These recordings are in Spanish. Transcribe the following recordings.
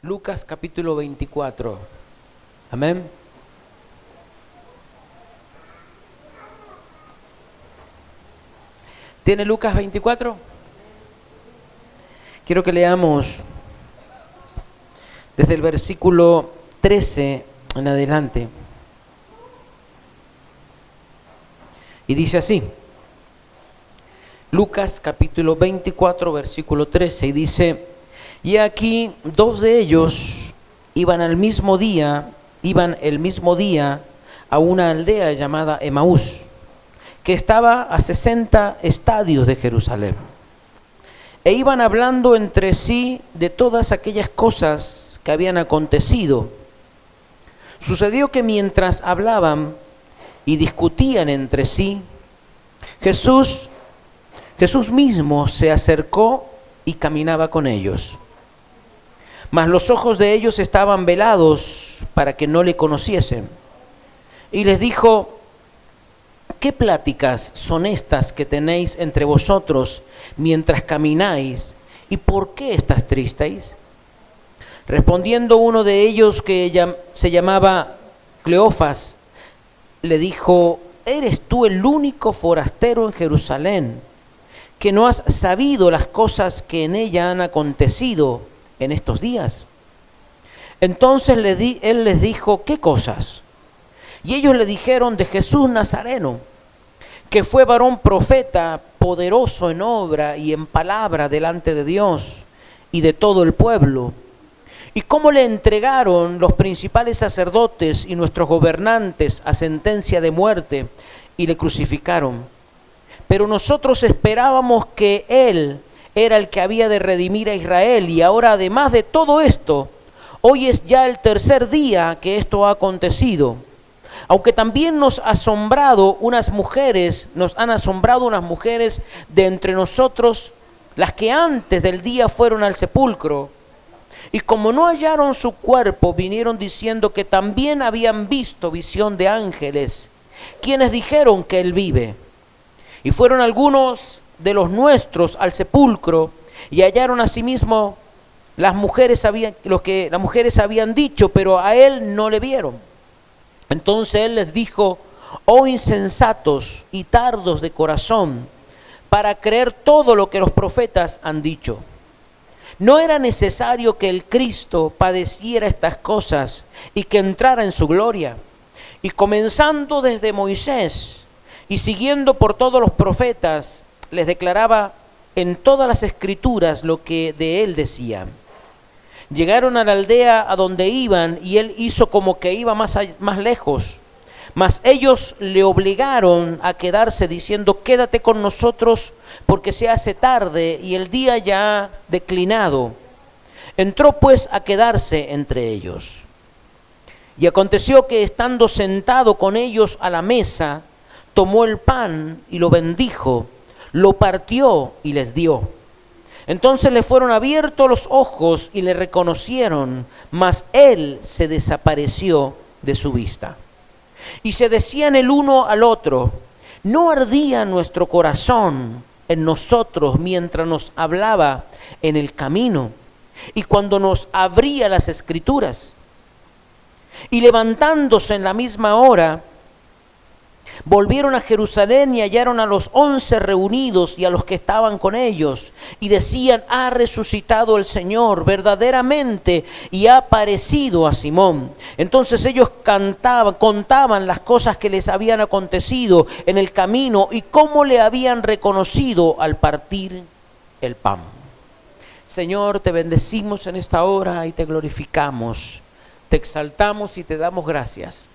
Lucas capítulo 24. Amén. ¿Tiene Lucas 24? Quiero que leamos desde el versículo 13 en adelante. Y dice así. Lucas capítulo 24, versículo 13. Y dice: y aquí dos de ellos iban el mismo día a una aldea llamada Emaús, que estaba a 60 estadios de Jerusalén. E iban hablando entre sí de todas aquellas cosas que habían acontecido. Sucedió que mientras hablaban y discutían entre sí, Jesús mismo se acercó y caminaba con ellos. Mas los ojos de ellos estaban velados para que no le conociesen. Y les dijo: ¿qué pláticas son estas que tenéis entre vosotros mientras camináis? ¿Y por qué estáis tristes? Respondiendo uno de ellos, que se llamaba Cleofas, le dijo: ¿eres tú el único forastero en Jerusalén, que no has sabido las cosas que en ella han acontecido en estos días? Entonces él les dijo: ¿qué cosas? Y ellos le dijeron: de Jesús Nazareno, que fue varón profeta, poderoso en obra y en palabra delante de Dios y de todo el pueblo, y cómo le entregaron los principales sacerdotes y nuestros gobernantes a sentencia de muerte y le crucificaron. Pero nosotros esperábamos que él era el que había de redimir a Israel, y ahora, además de todo esto, hoy es ya el tercer día que esto ha acontecido. Aunque también nos han asombrado unas mujeres de entre nosotros, las que antes del día fueron al sepulcro, y como no hallaron su cuerpo, vinieron diciendo que también habían visto visión de ángeles, quienes dijeron que él vive. Y fueron algunos de los nuestros al sepulcro y hallaron asimismo lo que las mujeres habían dicho, pero a él no le vieron. Entonces él les dijo: oh insensatos y tardos de corazón, para creer todo lo que los profetas han dicho. ¿No era necesario que el Cristo padeciera estas cosas y que entrara en su gloria? Y comenzando desde Moisés y siguiendo por todos los profetas, les declaraba en todas las escrituras lo que de él decían. Llegaron a la aldea a donde iban, y él hizo como que iba más lejos. Mas ellos le obligaron a quedarse, diciendo: quédate con nosotros, porque se hace tarde y el día ya ha declinado. Entró pues a quedarse entre ellos. Y aconteció que, estando sentado con ellos a la mesa, tomó el pan y lo bendijo, lo partió y les dio. Entonces le fueron abiertos los ojos y le reconocieron, mas él se desapareció de su vista. Y se decían el uno al otro: ¿no ardía nuestro corazón en nosotros mientras nos hablaba en el camino y cuando nos abría las escrituras? Y levantándose en la misma hora, volvieron a Jerusalén y hallaron a los 11 reunidos y a los que estaban con ellos, y decían: ha resucitado el Señor verdaderamente y ha aparecido a Simón. Entonces ellos contaban las cosas que les habían acontecido en el camino y cómo le habían reconocido al partir el pan. Señor, te bendecimos en esta hora y te glorificamos, te exaltamos y te damos gracias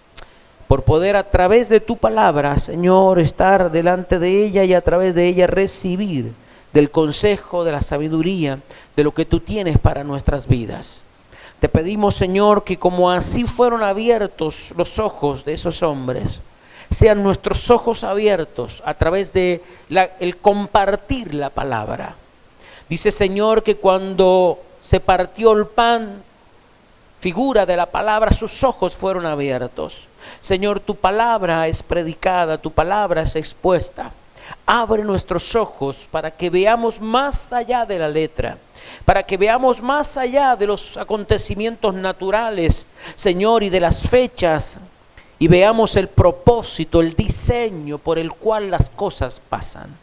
por poder, a través de tu palabra, Señor, estar delante de ella y a través de ella recibir del consejo, de la sabiduría, de lo que tú tienes para nuestras vidas. Te pedimos, Señor, que como así fueron abiertos los ojos de esos hombres, sean nuestros ojos abiertos a través de el compartir la palabra. Dice, Señor, que cuando se partió el pan, figura de la palabra, sus ojos fueron abiertos. Señor, tu palabra es predicada, tu palabra es expuesta. Abre nuestros ojos para que veamos más allá de la letra para que veamos más allá de los acontecimientos naturales, Señor, y de las fechas, y veamos el propósito, el diseño por el cual las cosas pasan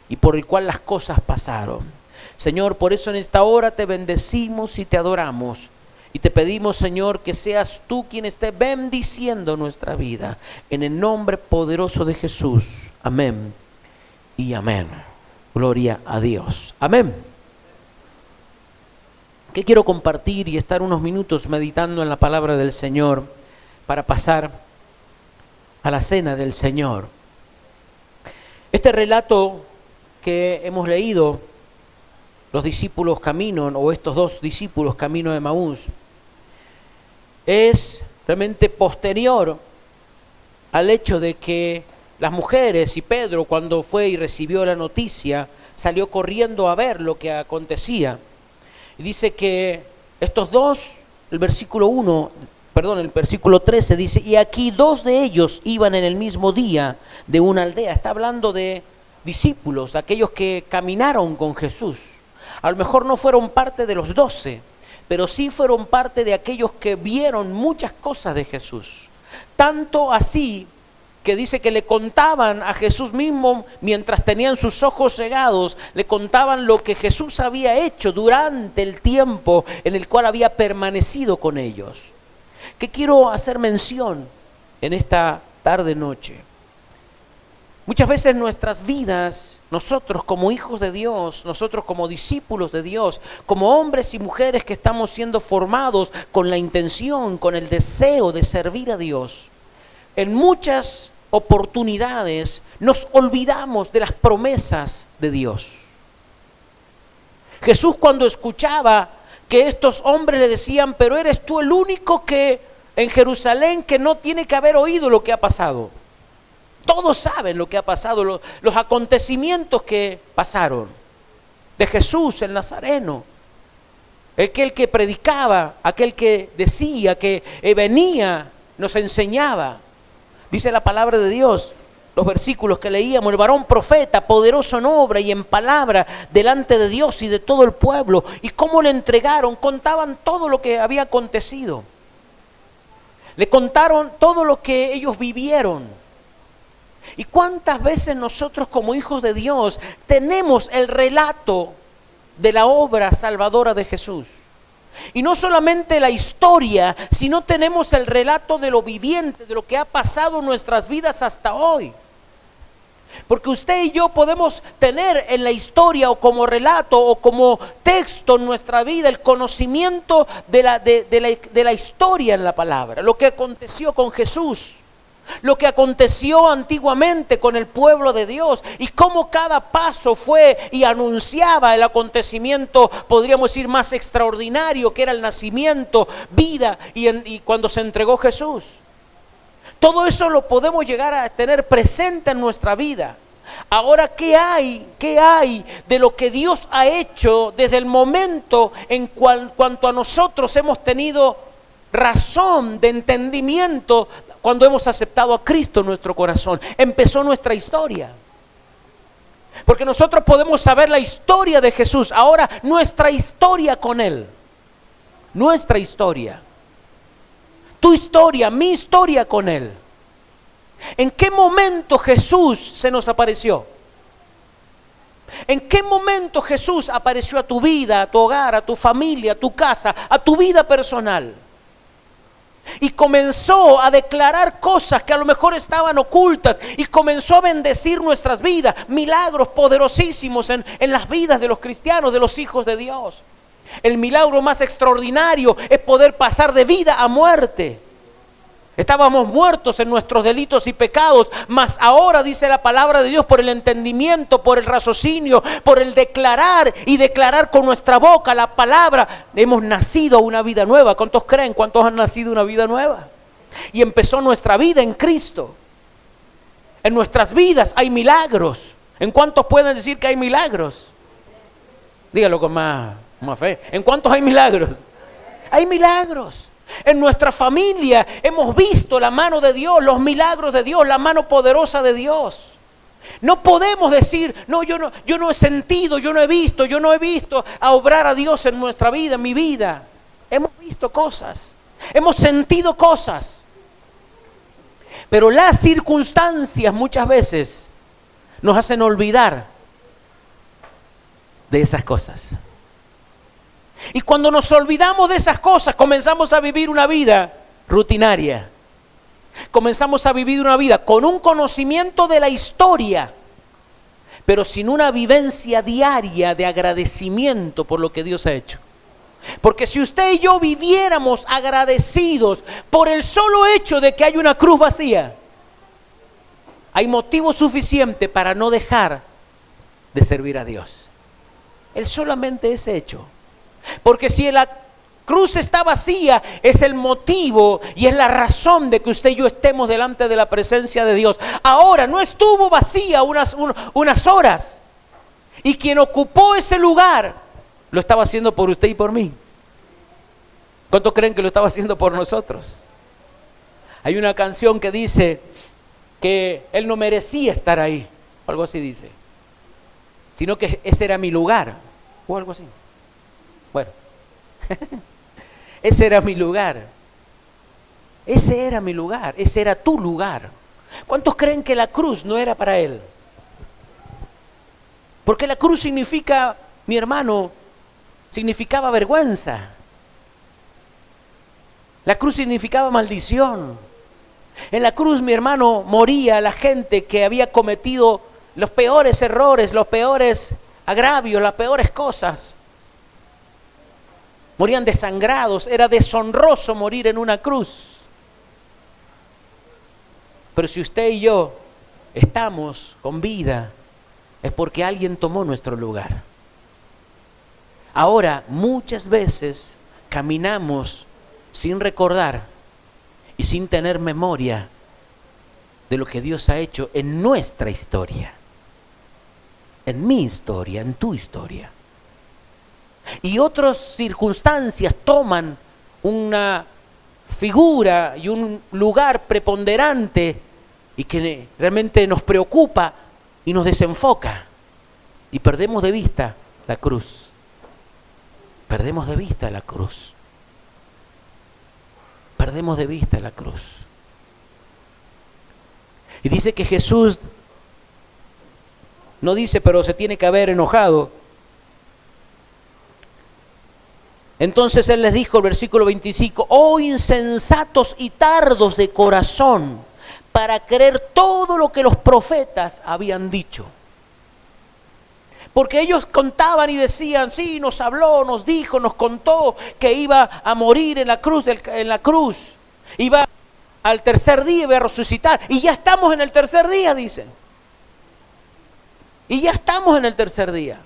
y por el cual las cosas pasaron. Señor, por eso en esta hora te bendecimos y te adoramos. Y te pedimos, Señor, que seas tú quien esté bendiciendo nuestra vida. En el nombre poderoso de Jesús. Amén y amén. Gloria a Dios. Amén. ¿Qué quiero compartir y estar unos minutos meditando en la palabra del Señor para pasar a la cena del Señor? Este relato que hemos leído, los discípulos camino, o estos dos discípulos camino de Emaús, es realmente posterior al hecho de que las mujeres y Pedro, cuando fue y recibió la noticia, salió corriendo a ver lo que acontecía. Y dice que estos dos, el versículo 13 dice, y aquí dos de ellos iban en el mismo día de una aldea. Está hablando de discípulos, aquellos que caminaron con Jesús. A lo mejor no fueron parte de los 12, pero sí fueron parte de aquellos que vieron muchas cosas de Jesús. Tanto así que dice que le contaban a Jesús mismo, mientras tenían sus ojos cegados, le contaban lo que Jesús había hecho durante el tiempo en el cual había permanecido con ellos. ¿Qué quiero hacer mención en esta tarde-noche? Muchas veces nuestras vidas, nosotros como hijos de Dios, nosotros como discípulos de Dios, como hombres y mujeres que estamos siendo formados con la intención, con el deseo de servir a Dios, en muchas oportunidades nos olvidamos de las promesas de Dios. Jesús, cuando escuchaba que estos hombres le decían, pero eres tú el único que en Jerusalén que no tiene que haber oído lo que ha pasado. Todos saben lo que ha pasado, los acontecimientos que pasaron de Jesús el Nazareno, aquel que predicaba, aquel que decía, que venía, nos enseñaba. Dice la palabra de Dios, los versículos que leíamos, el varón profeta, poderoso en obra y en palabra delante de Dios y de todo el pueblo. Y cómo le entregaron, contaban todo lo que había acontecido. Le contaron todo lo que ellos vivieron. ¿Y cuántas veces nosotros como hijos de Dios tenemos el relato de la obra salvadora de Jesús? Y no solamente la historia, sino tenemos el relato de lo viviente, de lo que ha pasado en nuestras vidas hasta hoy. Porque usted y yo podemos tener en la historia o como relato o como texto en nuestra vida el conocimiento de la historia en la palabra, lo que aconteció con Jesús. Lo que aconteció antiguamente con el pueblo de Dios y cómo cada paso fue y anunciaba el acontecimiento, podríamos decir, más extraordinario, que era el nacimiento, vida y cuando se entregó Jesús. Todo eso lo podemos llegar a tener presente en nuestra vida. Ahora, ¿qué hay de lo que Dios ha hecho desde el momento en cuanto a nosotros hemos tenido razón de entendimiento cuando hemos aceptado a Cristo en nuestro corazón? Empezó nuestra historia. Porque nosotros podemos saber la historia de Jesús. Ahora, nuestra historia con Él. Nuestra historia. Tu historia, mi historia con Él. ¿En qué momento Jesús se nos apareció? ¿En qué momento Jesús apareció a tu vida, a tu hogar, a tu familia, a tu casa, a tu vida personal? Y comenzó a declarar cosas que a lo mejor estaban ocultas y comenzó a bendecir nuestras vidas, milagros poderosísimos en las vidas de los cristianos, de los hijos de Dios. El milagro más extraordinario es poder pasar de vida a muerte. Estábamos muertos en nuestros delitos y pecados, mas ahora, dice la palabra de Dios, por el entendimiento, por el raciocinio, por el declarar y declarar con nuestra boca la palabra, hemos nacido a una vida nueva. ¿Cuántos creen? ¿Cuántos han nacido una vida nueva? Y empezó nuestra vida en Cristo. En nuestras vidas hay milagros. ¿En cuántos pueden decir que hay milagros? Dígalo con más fe. ¿En cuántos hay milagros? Hay milagros. En nuestra familia hemos visto la mano de Dios, los milagros de Dios, la mano poderosa de Dios. No podemos decir, no, yo no he sentido, yo no he visto a obrar a Dios en nuestra vida, en mi vida. Hemos visto cosas, hemos sentido cosas, pero las circunstancias muchas veces nos hacen olvidar de esas cosas. Y cuando nos olvidamos de esas cosas, comenzamos a vivir una vida rutinaria. Comenzamos a vivir una vida con un conocimiento de la historia, pero sin una vivencia diaria de agradecimiento por lo que Dios ha hecho. Porque si usted y yo viviéramos agradecidos por el solo hecho de que hay una cruz vacía, hay motivo suficiente para no dejar de servir a Dios. El solamente ese hecho. Porque si la cruz está vacía, es el motivo y es la razón de que usted y yo estemos delante de la presencia de Dios. Ahora, no estuvo vacía unas horas. Y quien ocupó ese lugar, lo estaba haciendo por usted y por mí. ¿Cuántos creen que lo estaba haciendo por nosotros? Hay una canción que dice que Él no merecía estar ahí, o algo así dice, sino que ese era mi lugar, o algo así. Bueno, ese era mi lugar. Ese era mi lugar, ese era tu lugar. ¿Cuántos creen que la cruz no era para Él? Porque la cruz significa, mi hermano, significaba vergüenza. La cruz significaba maldición. En la cruz, mi hermano, moría la gente que había cometido los peores errores, los peores agravios, las peores cosas. Morían desangrados, era deshonroso morir en una cruz. Pero si usted y yo estamos con vida, es porque alguien tomó nuestro lugar. Ahora, muchas veces caminamos sin recordar y sin tener memoria de lo que Dios ha hecho en nuestra historia, en mi historia, en tu historia. Y otras circunstancias toman una figura y un lugar preponderante y que realmente nos preocupa y nos desenfoca y perdemos de vista la cruz. Perdemos de vista la cruz. Perdemos de vista la cruz. Y dice que Jesús no dice, pero se tiene que haber enojado. Entonces Él les dijo, el versículo 25, oh insensatos y tardos de corazón, para creer todo lo que los profetas habían dicho. Porque ellos contaban y decían, sí, nos habló, nos dijo, nos contó que iba a morir en la cruz, iba al tercer día, iba a resucitar, y ya estamos en el tercer día, dicen. Y ya estamos en el tercer día,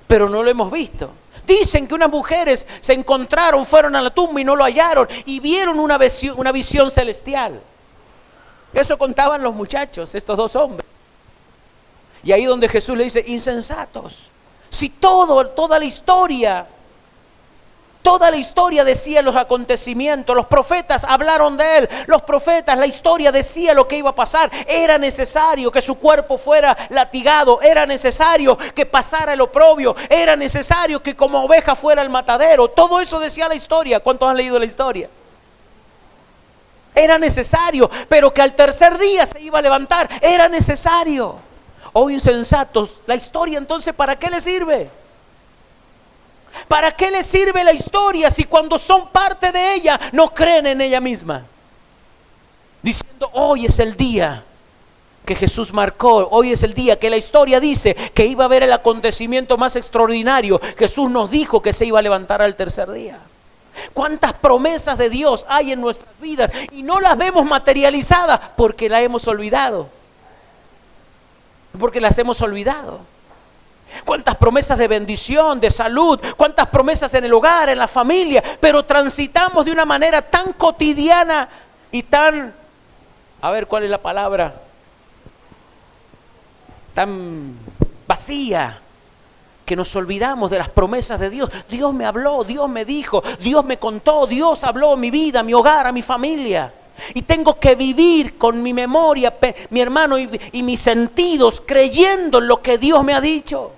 pero no lo hemos visto. Dicen que unas mujeres se encontraron, fueron a la tumba y no lo hallaron, y vieron una visión celestial. Eso contaban los muchachos, estos dos hombres. Y ahí donde Jesús le dice, insensatos. Si toda la historia decía los acontecimientos, los profetas hablaron de Él, los profetas, la historia decía lo que iba a pasar. Era necesario que su cuerpo fuera latigado, era necesario que pasara el oprobio, era necesario que como oveja fuera el matadero. Todo eso decía la historia. ¿Cuántos han leído la historia? Era necesario, pero que al tercer día se iba a levantar, era necesario. Oh insensatos, la historia entonces ¿para qué le sirve? ¿Para qué le sirve la historia si cuando son parte de ella no creen en ella misma? Diciendo, hoy es el día que Jesús marcó, hoy es el día que la historia dice que iba a haber el acontecimiento más extraordinario. Jesús nos dijo que se iba a levantar al tercer día. ¿Cuántas promesas de Dios hay en nuestras vidas y no las vemos materializadas porque las hemos olvidado? Porque las hemos olvidado. Cuántas promesas de bendición, de salud, cuántas promesas en el hogar, en la familia, pero transitamos de una manera tan cotidiana y tan, a ver cuál es la palabra, tan vacía, que nos olvidamos de las promesas de Dios. Dios me habló, Dios me dijo, Dios me contó, Dios habló a mi vida, a mi hogar, a mi familia. Y tengo que vivir con mi memoria, mi hermano, y mis sentidos, creyendo en lo que Dios me ha dicho.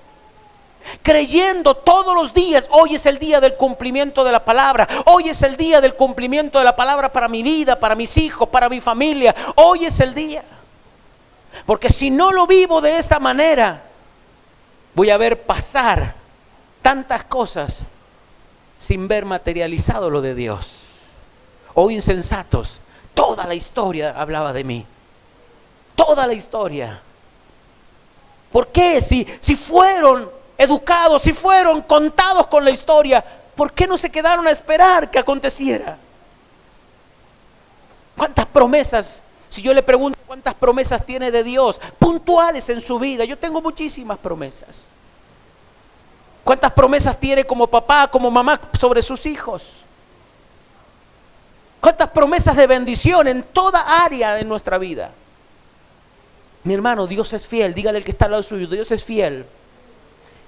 Creyendo todos los días. Hoy es el día del cumplimiento de la palabra. Hoy es el día del cumplimiento de la palabra para mi vida, para mis hijos, para mi familia. Hoy es el día. Porque si no lo vivo de esa manera, voy a ver pasar tantas cosas sin ver materializado lo de Dios. Oh insensatos, toda la historia hablaba de mí. Toda la historia. ¿Por qué? Si fueron educados, si fueron contados con la historia, ¿por qué no se quedaron a esperar que aconteciera? ¿Cuántas promesas? Si yo le pregunto cuántas promesas tiene de Dios, puntuales en su vida, yo tengo muchísimas promesas. ¿Cuántas promesas tiene como papá, como mamá sobre sus hijos? ¿Cuántas promesas de bendición en toda área de nuestra vida? Mi hermano, Dios es fiel. Dígale al que está al lado suyo, Dios es fiel.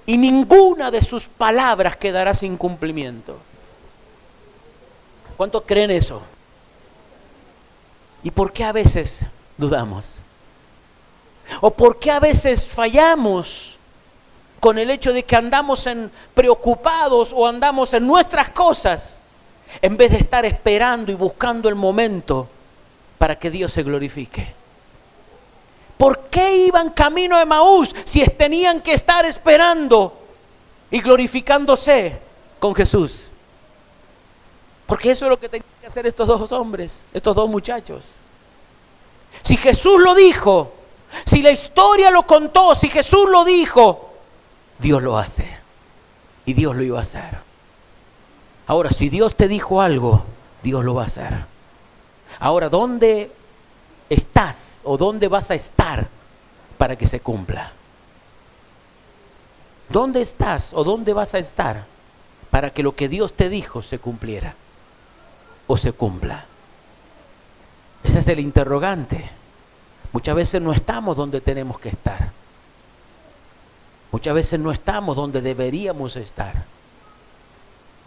Y ninguna de sus palabras quedará sin cumplimiento. ¿Cuántos creen eso? ¿Y por qué a veces dudamos? ¿O por qué a veces fallamos con el hecho de que andamos preocupados o andamos en nuestras cosas, en vez de estar esperando y buscando el momento para que Dios se glorifique? ¿Por qué iban camino a Emaús si tenían que estar esperando y glorificándose con Jesús? Porque eso es lo que tenían que hacer estos dos hombres, estos dos muchachos. Si Jesús lo dijo, si la historia lo contó, si Jesús lo dijo, Dios lo hace. Y Dios lo iba a hacer. Ahora, si Dios te dijo algo, Dios lo va a hacer. Ahora, ¿dónde estás o dónde vas a estar para que se cumpla? ¿Dónde estás o dónde vas a estar para que lo que Dios te dijo se cumpliera o se cumpla? Ese es el interrogante. Muchas veces no estamos donde tenemos que estar. Muchas veces no estamos donde deberíamos estar.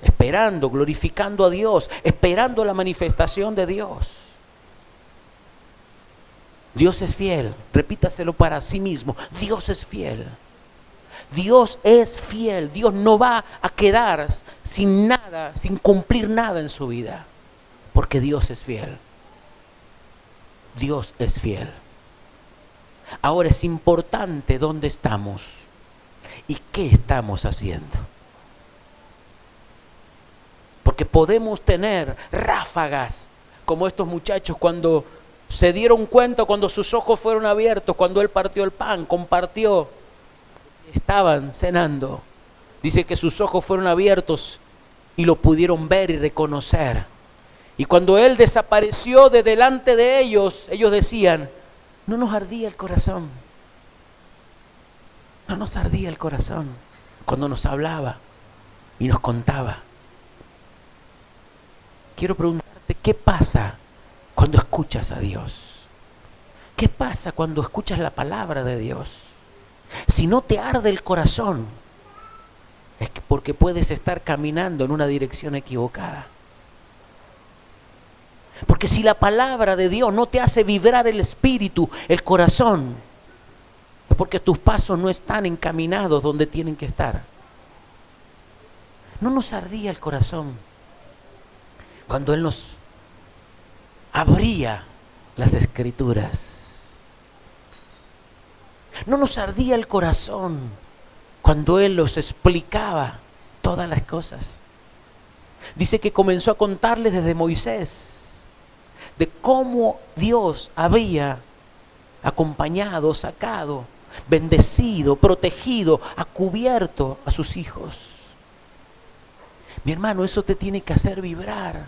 Esperando, glorificando a Dios, esperando la manifestación de Dios. Dios es fiel, repítaselo para sí mismo. Dios es fiel. Dios es fiel. Dios no va a quedar sin nada, sin cumplir nada en su vida. Porque Dios es fiel. Dios es fiel. Ahora es importante dónde estamos y qué estamos haciendo. Porque podemos tener ráfagas como estos muchachos cuando se dieron cuenta, cuando sus ojos fueron abiertos, cuando Él partió el pan, compartió, estaban cenando. Dice que sus ojos fueron abiertos y lo pudieron ver y reconocer. Y cuando Él desapareció de delante de ellos, ellos decían, no nos ardía el corazón. No nos ardía el corazón cuando nos hablaba y nos contaba. Quiero preguntarte, ¿qué pasa cuando escuchas a Dios? ¿Qué pasa cuando escuchas la palabra de Dios? Si no te arde el corazón, es porque puedes estar caminando en una dirección equivocada. Porque si la palabra de Dios no te hace vibrar el espíritu, el corazón, es porque tus pasos no están encaminados donde tienen que estar. No nos ardía el corazón cuando Él nos abría las escrituras. No nos ardía el corazón cuando Él los explicaba todas las cosas. Dice que comenzó a contarles desde Moisés, de cómo Dios había acompañado, sacado, bendecido, protegido, ha cubierto a sus hijos. Mi hermano, eso te tiene que hacer vibrar.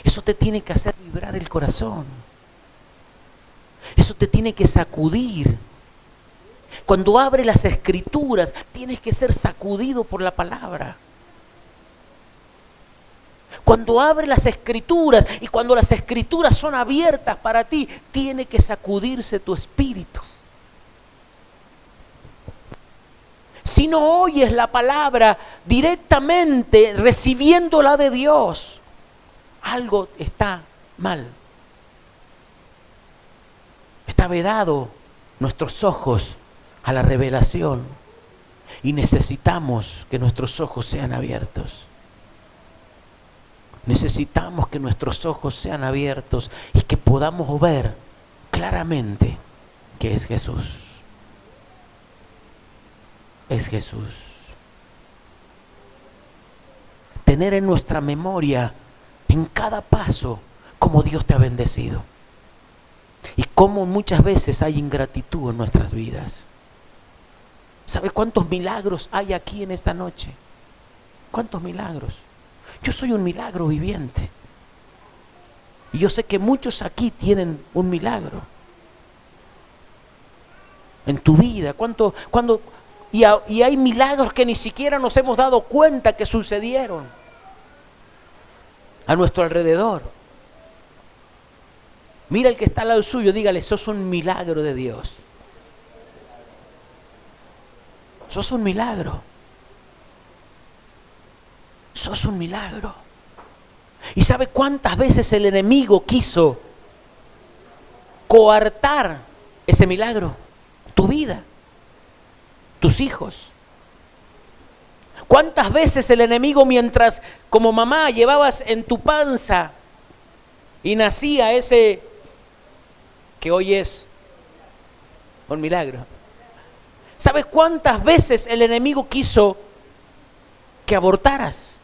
Eso te tiene que hacer vibrar el corazón. Eso te tiene que sacudir. Cuando abres las escrituras, tienes que ser sacudido por la palabra. Cuando abres las escrituras y cuando las escrituras son abiertas para ti, tiene que sacudirse tu espíritu. Si no oyes la palabra directamente, recibiéndola de Dios, algo está mal. Está vedado nuestros ojos a la revelación y necesitamos que nuestros ojos sean abiertos. Necesitamos que nuestros ojos sean abiertos y que podamos ver claramente que es Jesús. Es Jesús. Tener en nuestra memoria, en cada paso, cómo Dios te ha bendecido. Y cómo muchas veces hay ingratitud en nuestras vidas. ¿Sabe cuántos milagros hay aquí en esta noche? ¿Cuántos milagros? Yo soy un milagro viviente. Y yo sé que muchos aquí tienen un milagro. En tu vida, y hay milagros que ni siquiera nos hemos dado cuenta que sucedieron a nuestro alrededor. Mira el que está al lado suyo, dígale, sos un milagro de Dios. Sos un milagro. Sos un milagro. ¿Y sabe cuántas veces el enemigo quiso coartar ese milagro? Tu vida, tus hijos. ¿Cuántas veces el enemigo, mientras como mamá llevabas en tu panza y nacía ese que hoy es un milagro? ¿Sabes cuántas veces el enemigo quiso que abortaras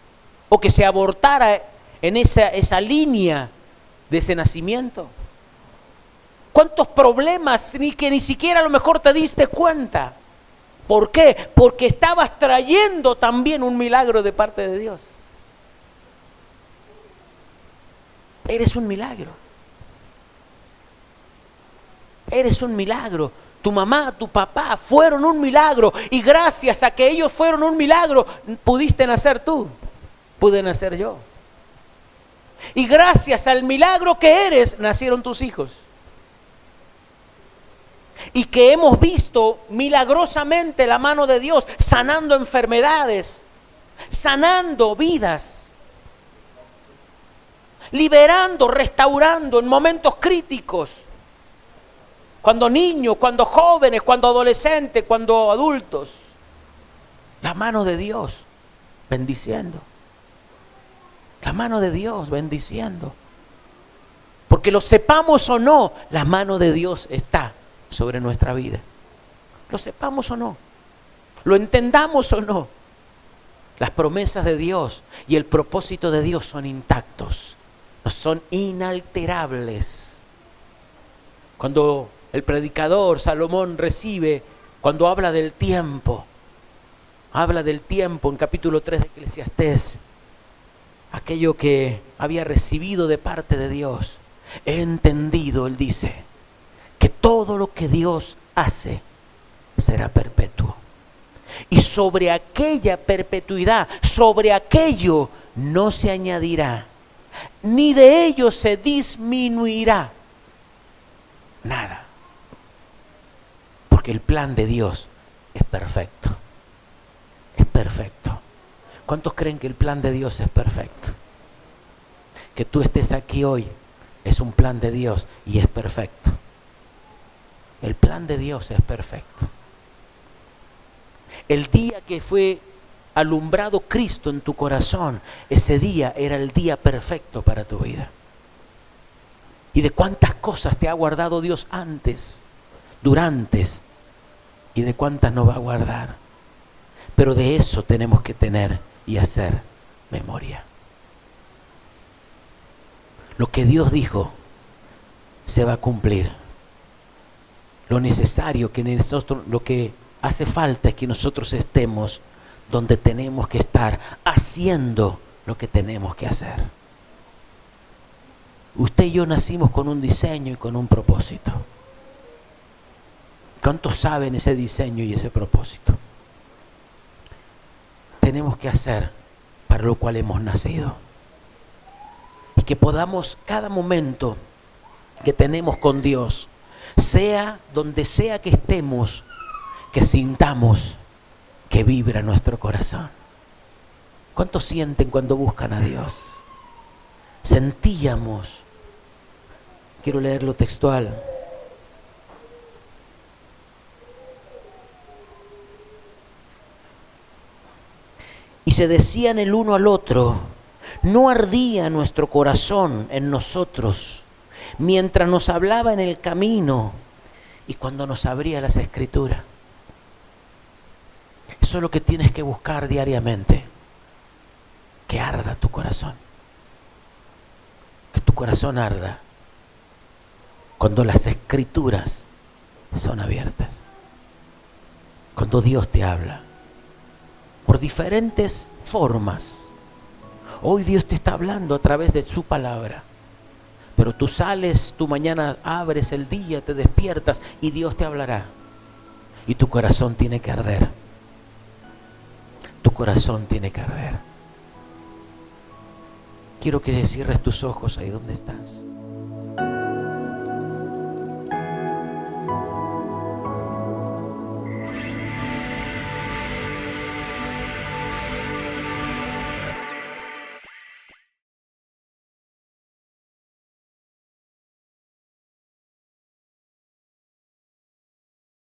o que se abortara en esa línea de ese nacimiento? ¿Cuántos problemas que ni siquiera a lo mejor te diste cuenta? ¿Por qué? Porque estabas trayendo también un milagro de parte de Dios. Eres un milagro. Eres un milagro. Tu mamá, tu papá fueron un milagro. Y gracias a que ellos fueron un milagro, pudiste nacer tú. Pude nacer yo. Y gracias al milagro que eres, nacieron tus hijos. Y que hemos visto milagrosamente la mano de Dios sanando enfermedades, sanando vidas, liberando, restaurando en momentos críticos. Cuando niños, cuando jóvenes, cuando adolescentes, cuando adultos. La mano de Dios bendiciendo. La mano de Dios bendiciendo. Porque lo sepamos o no, la mano de Dios está sobre nuestra vida. Lo sepamos o no, lo entendamos o no, las promesas de Dios y el propósito de Dios son intactos, son inalterables. Cuando el predicador Salomón cuando habla del tiempo en capítulo 3 de Eclesiastés, aquello que había recibido de parte de Dios, he entendido, él dice, que todo lo que Dios hace será perpetuo. Y sobre aquella perpetuidad, sobre aquello no se añadirá, ni de ello se disminuirá nada. Porque el plan de Dios es perfecto. Es perfecto. ¿Cuántos creen que el plan de Dios es perfecto? Que tú estés aquí hoy es un plan de Dios y es perfecto. El plan de Dios es perfecto. El día que fue alumbrado Cristo en tu corazón, ese día era el día perfecto para tu vida. Y de cuántas cosas te ha guardado Dios antes, durante, y de cuántas nos va a guardar. Pero de eso tenemos que tener y hacer memoria. Lo que Dios dijo se va a cumplir. Lo necesario que nosotros, lo que hace falta es que nosotros estemos donde tenemos que estar, haciendo lo que tenemos que hacer. Usted y yo nacimos con un diseño y con un propósito. ¿Cuántos saben ese diseño y ese propósito? Tenemos que hacer para lo cual hemos nacido. Y que podamos cada momento que tenemos con Dios, sea donde sea que estemos, que sintamos que vibra nuestro corazón. ¿Cuántos sienten cuando buscan a Dios? sentíamos. Quiero leerlo textual. Y se decían el uno al otro: ¿no ardía nuestro corazón en nosotros mientras nos hablaba en el camino y cuando nos abría las Escrituras? Eso es lo que tienes que buscar diariamente. Que arda tu corazón. Que tu corazón arda cuando las Escrituras son abiertas. Cuando Dios te habla. Por diferentes formas. Hoy Dios te está hablando a través de su palabra. Pero tú sales, tú mañana abres el día, te despiertas y Dios te hablará. Y tu corazón tiene que arder. Tu corazón tiene que arder. Quiero que cierres tus ojos ahí donde estás.